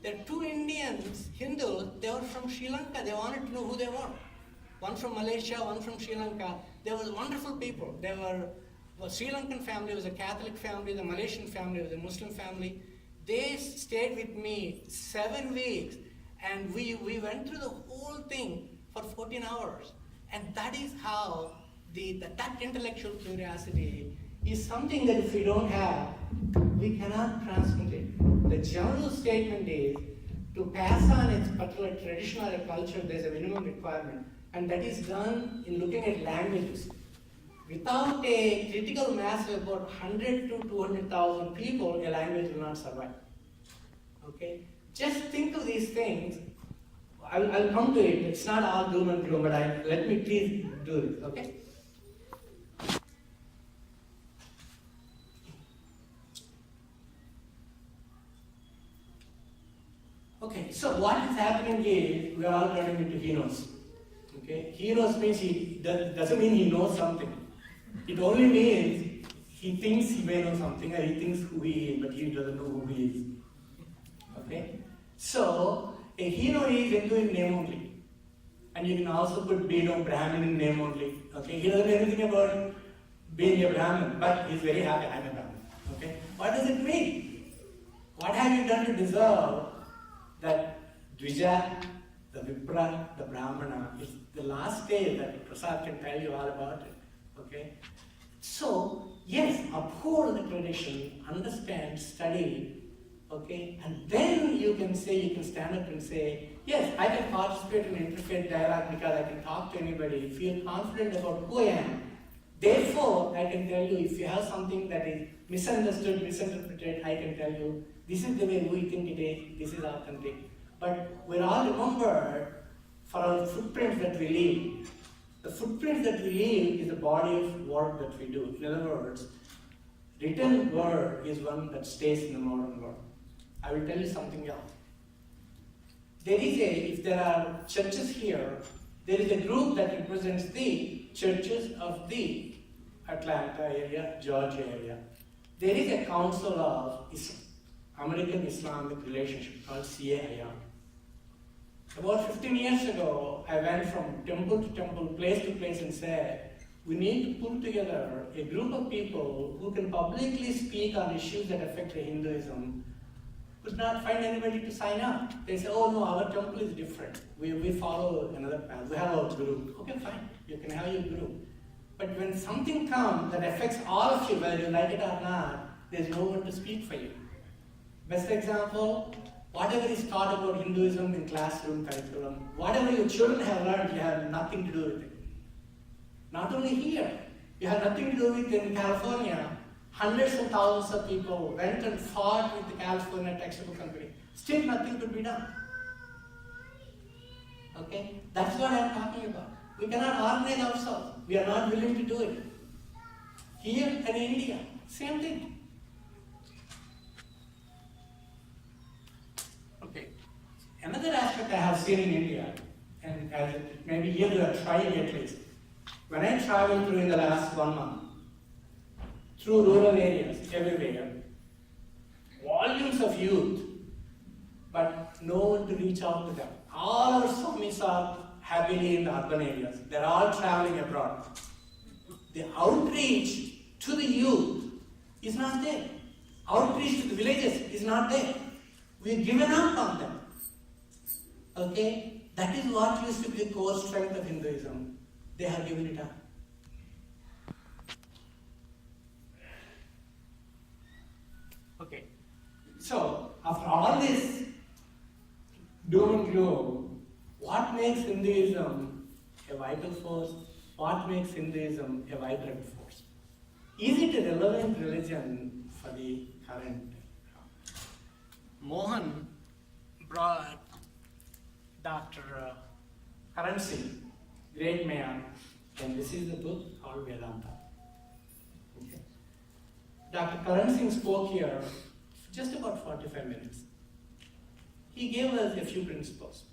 There are two Indians, Hindus, they were from Sri Lanka. They wanted to know who they were. One from Malaysia, one from Sri Lanka. They were wonderful people. They were a Sri Lankan family, was a Catholic family, the Malaysian family was a Muslim family. They stayed with me 7 weeks, and we went through the whole thing for 14 hours. And that is how that intellectual curiosity is something that if we don't have, we cannot transmit it. The general statement is, to pass on its particular tradition or a culture, there's a minimum requirement. And that is done in looking at languages. Without a critical mass of about 100 to 200,000 people, a language will not survive. Okay? Just think of these things. I'll come to it. It's not all doom and gloom, but let me please do this, okay? Okay, so what is happening is we are all turning into heroes. Okay, heroes means doesn't mean he knows something. It only means he thinks he may know something, or he thinks who he is, but he doesn't know who he is. Okay, so a hero is Hindu in name only, and you can also put being a Brahmin in name only. Okay, he doesn't know anything about being a Brahmin, but he's very happy I'm a Brahmin. Okay, what does it mean? What have you done to deserve that Dvija, the Vipra, the Brahmana? It's the last day that Prasad can tell you all about it. Okay? So, yes, uphold the tradition, understand, study, okay? And then you can stand up and say, yes, I can participate in interfaith dialogue because I can talk to anybody, feel confident about who I am. Therefore, I can tell you, if you have something that is misunderstood, misinterpreted, I can tell you, this is the way we think it is, this is authentic. But we're all remembered for our footprints that we leave. The footprints that we leave is the body of work that we do. In other words, written word is one that stays in the modern world. I will tell you something else. If there are churches here, there is a group that represents the churches of the Atlanta area, Georgia area. There is a Council of American Islamic Relationship called CAIR. About 15 years ago, I went from temple to temple, place to place, and said, we need to put together a group of people who can publicly speak on issues that affect Hinduism. Could not find anybody to sign up. They say, oh no, our temple is different. We follow another path. We have our group. Okay, fine. You can have your group. But when something comes that affects all of you, whether you like it or not, there's no one to speak for you. Best example, whatever is taught about Hinduism in classroom curriculum, whatever your children have learned, you have nothing to do with it. Not only here, you have nothing to do with it in California. Hundreds and thousands of people went and fought with the California textbook company. Still nothing could be done. Okay? That's what I'm talking about. We cannot organize ourselves. We are not willing to do it. Here and in India, same thing. Okay. Another aspect I have seen in India, and maybe here you are trying at least. When I traveled through in the last 1 month, through rural areas, everywhere, volumes of youth, but no one to reach out to them. All our Swamis are happily in the urban areas. They're all traveling abroad. The outreach to the youth is not there. Outreach to the villages is not there. We've given up on them. Okay? That is what used to be the core strength of Hinduism. They have given it up. Okay. So, after all this doom and gloom, what makes Hinduism a vital force? What makes Hinduism a vibrant force? Is it a relevant religion for the current? Mohan brought Dr. Karan Singh, great man, and this is the book called Vedanta. Okay. Dr. Karan Singh spoke here for just about 45 minutes. He gave us a few principles.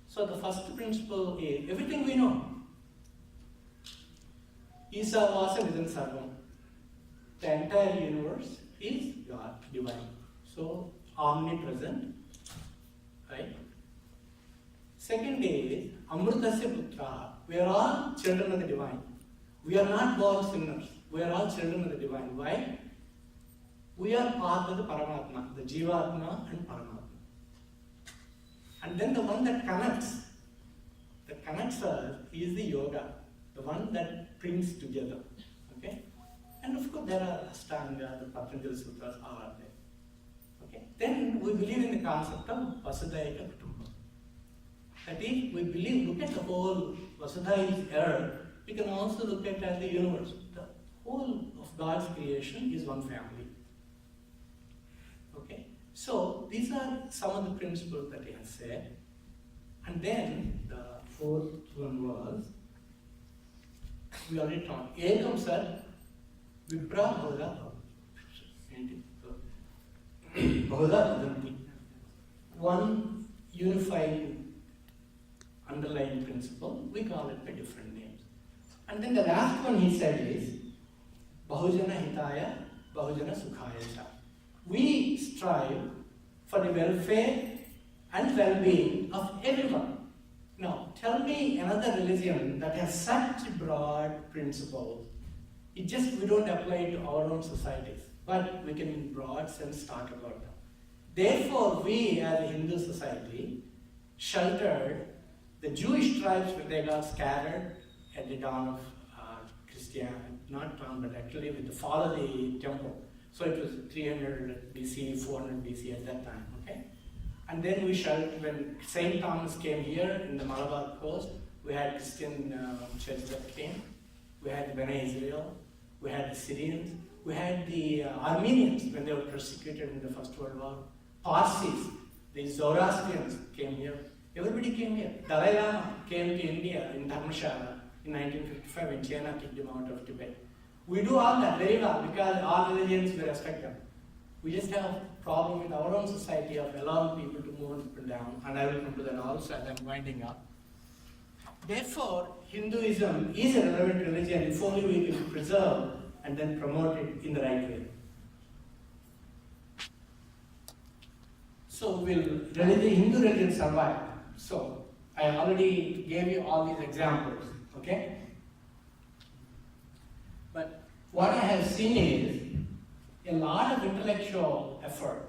So the first principle is everything we know. Isa Vasa Vidhan Sarvam. the entire universe is God, divine. So, omnipresent, right? Second is, Amrutasya Putra. We are all children of the divine. We are not born sinners. We are all children of the divine. Why? We are part of the Paramatma, the Jivatma and Paramatma. And then the one that connects us is the yoga, the one that brings together. Okay? And of course there are Ashtanga, the Patanjali Sutras are there. Okay? Then we believe in the concept of Vasudhaika Kutumbam. That is, we believe, look at the whole Vasudha is earth. We can also look at it as the universe. The whole of God's creation is one family. Okay? So these are some of the principles that he has said. And then the fourth one was, we already talked, Ekam Sat Vibra Bhuda Bhudanti. One unified underlying principle, we call it by different names. And then the last one he said is Bahujana Hitaya, Bahujana Sukhaya Cha. We strive for the welfare and well-being of everyone. Now, tell me another religion that has such broad principles. We don't apply it to our own societies, but we can in broad sense talk about them. Therefore, we as a Hindu society sheltered the Jewish tribes when they got scattered at the dawn of Christianity, not dawn, but actually with the fall of the temple. So it was 300 BC, 400 BC at that time, okay? And then we sheltered, when St. Thomas came here in the Malabar coast, we had Christian church that came, we had the Bene Israel, we had the Syrians, we had the Armenians when they were persecuted in the First World War, Parsis, the Zoroastrians came here, everybody came here. Dalai Lama came to India in Dharmshala in 1955 when China kicked him out of Tibet. We do all that very well because all religions we respect them. We just have a problem with our own society of allowing people to move up and down, and I will come to that also as I'm winding up. Therefore, Hinduism is a relevant religion if only we can preserve and then promote it in the right way. So will Hindu religion survive? So I already gave you all these examples, okay? But what I have seen is a lot of intellectual effort,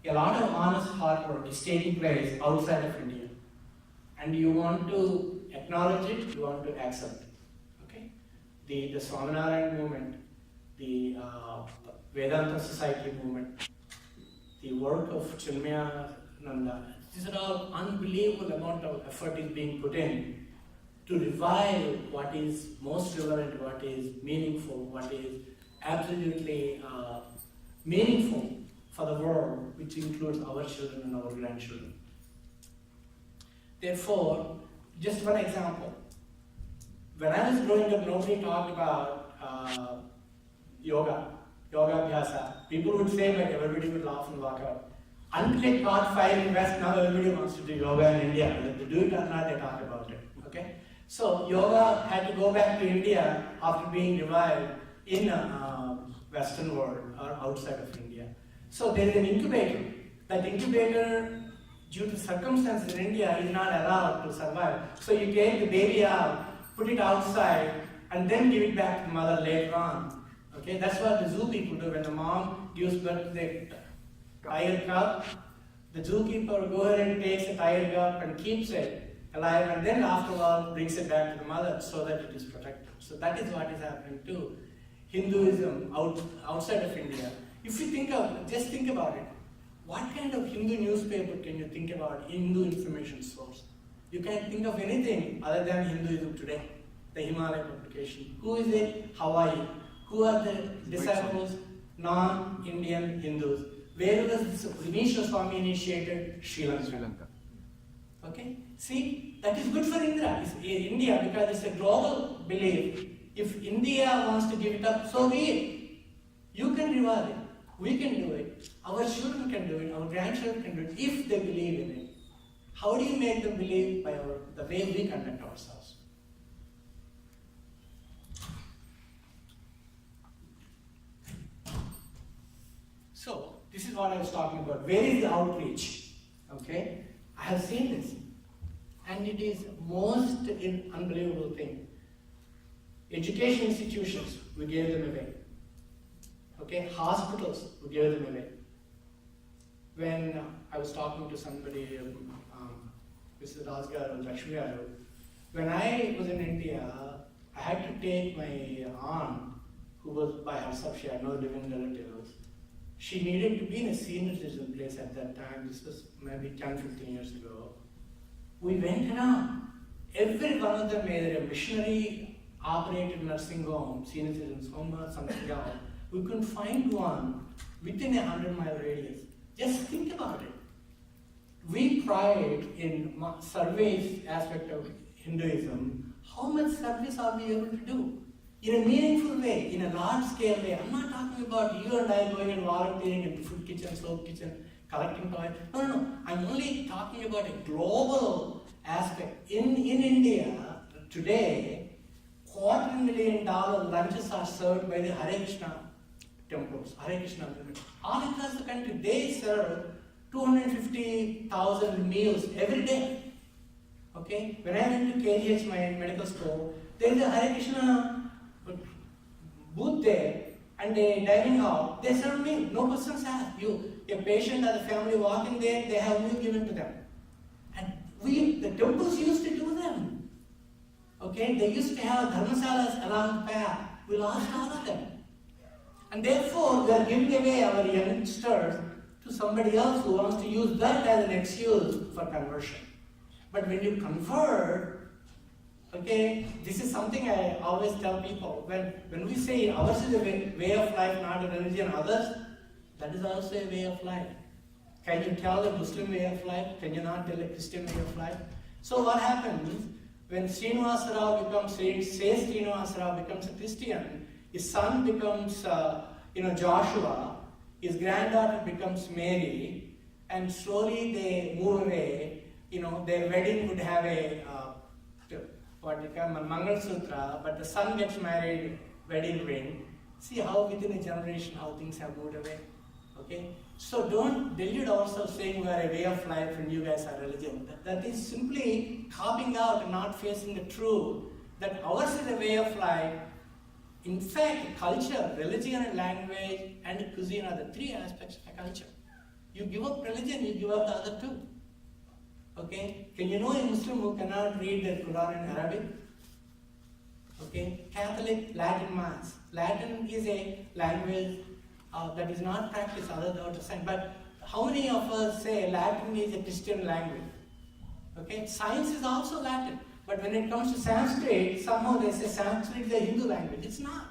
a lot of honest hard work is taking place outside of India. And you want to acknowledge it, you want to accept it. Okay? The Swaminarayan movement, the Vedanta Society movement, the work of Chinmayananda, these are all unbelievable amount of effort is being put in to revive what is most relevant, what is meaningful, what is absolutely meaningful for the world, which includes our children and our grandchildren. Therefore, just one example. When I was growing up, nobody talked about yoga abhyasa. People would say, like, everybody would laugh and walk out. Until it caught fire in West, now everybody wants to do yoga in India. Whether they do it or not, they talk about it. Okay? So yoga had to go back to India after being revived in Western world or outside of India. So there is an incubator. That incubator, due to circumstances in India, is not allowed to survive. So you take the baby out, put it outside, and then give it back to the mother later on. Okay, that's what the zoo people do. When the mom gives birth to the tiger cub, the zookeeper will go ahead and takes the tiger cub and keeps it alive, and then afterwards brings it back to the mother so that it is protected. So that is what is happening to Hinduism outside of India. If you just think about it. What kind of Hindu newspaper can you think about, Hindu information source? You can't think of anything other than Hinduism today, the Himalaya publication. Who is it? Hawaii. Who are the disciples? Non-Indian Hindus. Where was Vinisha Swami initiated? Sri Lanka. Okay? See, that is good for India because it's a global belief. If India wants to give it up, so be it. You can revive it. We can do it. Our children can do it. Our grandchildren can do it if they believe in it. How do you make them believe? By the way we conduct ourselves. what I was talking about. Where is the outreach? Okay? I have seen this. And it is most unbelievable thing. Education institutions, we gave them away. Okay? Hospitals, we gave them away. When I was talking to somebody, Mr. Rasgaru, Lakshmi Garu, when I was in India, I had to take my aunt, who was by herself, she had no living relatives. She needed to be in a senior citizen place at that time. This was maybe 10, 15 years ago. We went around. Every one of them, either a missionary operated nursing home, senior citizens home, or something else. We couldn't find one within a 100-mile radius. Just think about it. We pride in service aspect of Hinduism. How much service are we able to do? In a meaningful way, in a large-scale way. I'm not talking about you and I going and volunteering in the food kitchen, soap kitchen, collecting toys. No. I'm only talking about a global aspect. In India, today, $250,000 lunches are served by the Hare Krishna temples, Hare Krishna movement. All across the country, they serve 250,000 meals every day. Okay? When I went to KGH, my medical school, there is a Hare Krishna booth there and a dining hall. They serve meal, no questions asked. A patient or the family walk in there, they have meal given to them. And the temples used to do them. Okay? They used to have dharmasalas along the path. We lost all of them. And therefore, we are giving away our youngsters to somebody else who wants to use that as an excuse for conversion. But when you convert, okay, this is something I always tell people. When we say ours is a way of life, not a religion, others, that is also a way of life. Can you tell a Muslim way of life? Can you not tell a Christian way of life? So what happens when Srinivasa Rao becomes a Christian, his son becomes Joshua, his granddaughter becomes Mary, and slowly they move away. Their wedding would have a Mangal Sutra, but the son gets married, wedding ring. See how within a generation how things have moved away. Okay? So don't delude ourselves saying we are a way of life and you guys are religion. That is simply copping out and not facing the truth that ours is a way of life. In fact, culture, religion and language and cuisine are the three aspects of a culture. You give up religion, you give up the other two. Okay? Can you know a Muslim who cannot read the Quran in Arabic? Okay? Catholic, Latin Mass. Latin is a language that is not practiced other than outside. But how many of us say Latin is a Christian language? Okay? Science is also Latin. But when it comes to Sanskrit, somehow they say Sanskrit is a Hindu language. It's not.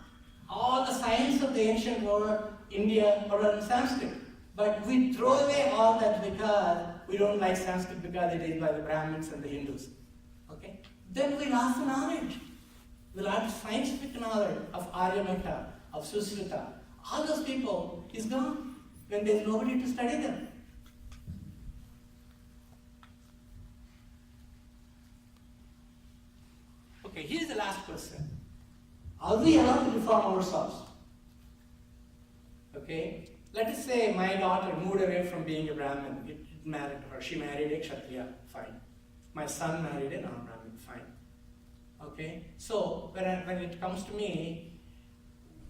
All the science of the ancient world, India, are in Sanskrit. But we throw away all that because we don't like Sanskrit because it is by the Brahmins and the Hindus. Okay? Then we lost the knowledge. We lost scientific knowledge of Aryabhata, of Susruta. All those people is gone when there's nobody to study them. Okay, here's the last question. Are we allowed to reform ourselves? Okay? Let us say my daughter moved away from being a Brahmin. It married her. She married a Kshatriya. Fine. My son married a non-Brahmin. Fine. Okay? So, when it comes to me,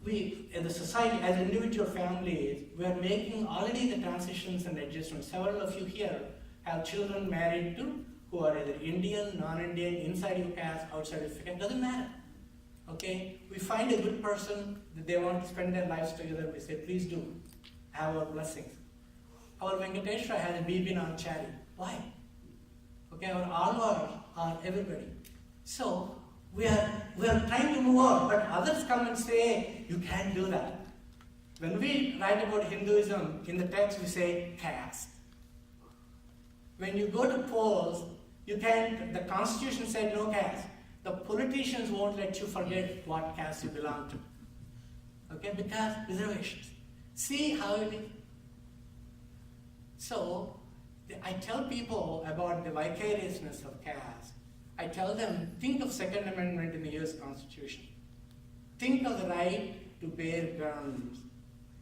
we, in the society, as individual families, we are making already the transitions and adjustments. Several of you here have children married to who are either Indian, non-Indian, inside your caste, outside your caste, doesn't matter. Okay? We find a good person that they want to spend their lives together, we say, please do. Have our blessings. Our Venkateshwara has a Bibi Nachari. Why? Okay, our Alvars are everybody. So, we are trying to move on, but others come and say, you can't do that. When we write about Hinduism, in the text we say caste. When you go to polls, you can't, the constitution said no caste. The politicians won't let you forget what caste you belong to. Okay, because reservations. See how it is. So, I tell people about the vicariousness of caste. I tell them, think of Second Amendment in the US Constitution. Think of the right to bear guns.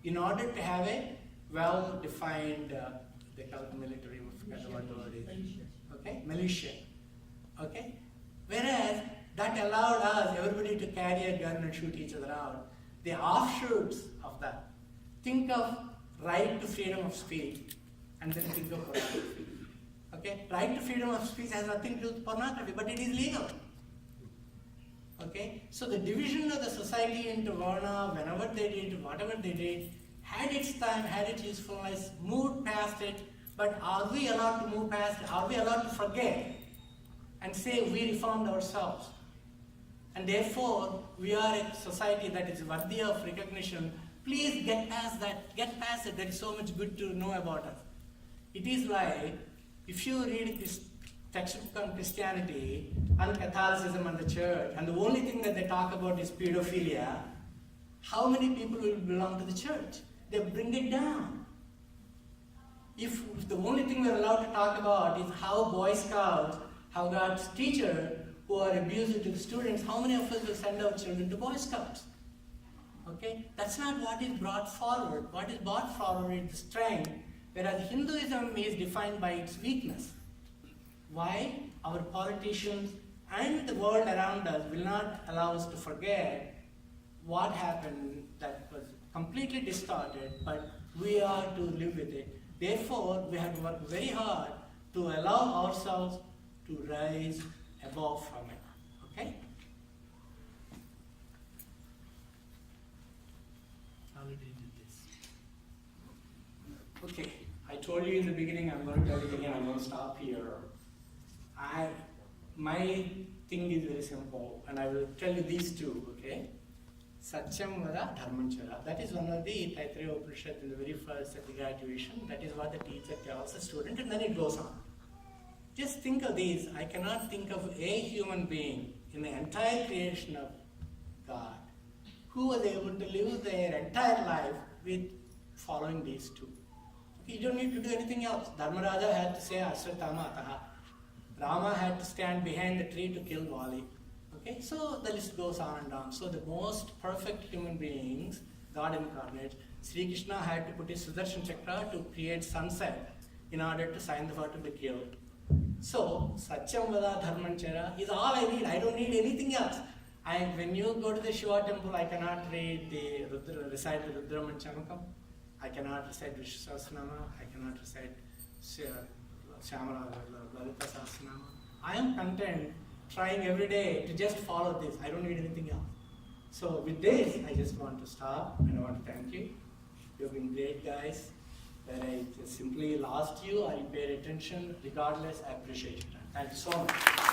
In order to have a well-defined, they call it military, I forget what the word is. Okay, militia. Okay, whereas that allowed us, everybody, to carry a gun and shoot each other out. The offshoots of that. Think of right to freedom of speech, and then think of pornography. Okay, right to freedom of speech has nothing to do with pornography, but it is legal. Okay, so the division of the society into Varna, whenever they did, whatever they did, had its time, had its usefulness, moved past it, but are we allowed to move past it? Are we allowed to forget and say we reformed ourselves? And therefore, we are a society that is worthy of recognition. Please get past that, get past it. There is so much good to know about us. It is like, if you read this textbook on Christianity and Catholicism and the church, and the only thing that they talk about is pedophilia, how many people will belong to the church? They bring it down. If the only thing we're allowed to talk about is how Boy Scouts have got teachers who are abusive to the students, how many of us will send our children to Boy Scouts? Okay? That's not what is brought forward. What is brought forward is the strength, whereas Hinduism is defined by its weakness. Why? Our politicians and the world around us will not allow us to forget what happened that was completely distorted, but we are to live with it. Therefore, we have to work very hard to allow ourselves to rise above from it. Okay? Already did this. Okay, I told you in the beginning, I'm going to tell you again, I'm going to stop here. My thing is very simple, and I will tell you these two, okay? Satyam Vada Dharmam Chara. That is one of the Taittiriya Upanishad in the very first at the graduation. That is what the teacher tells the student, and then it goes on. Just think of these. I cannot think of a human being in the entire creation of God who was able to live their entire life with following these two. Okay, you don't need to do anything else. Dharmaraja had to say Asratama Ataha. Rama had to stand behind the tree to kill Vali. Okay, so the list goes on and on. So the most perfect human beings, God incarnate, Sri Krishna had to put his Sudarshan Chakra to create sunset in order to sign the to be killed. So, Satyam Vada Dharmam Chara is all I need. I don't need anything else. When you go to the Shiva temple, I cannot recite the Rudra Manchamakam. I cannot recite Vishnu Sahasranama. I cannot recite Shyamala Lalita Sahasranama. I am content trying every day to just follow this. I don't need anything else. So with this, I just want to stop and I want to thank you. You've been great guys. Whether I just simply lost you or you paid attention, regardless, I appreciate it. Thank you so much.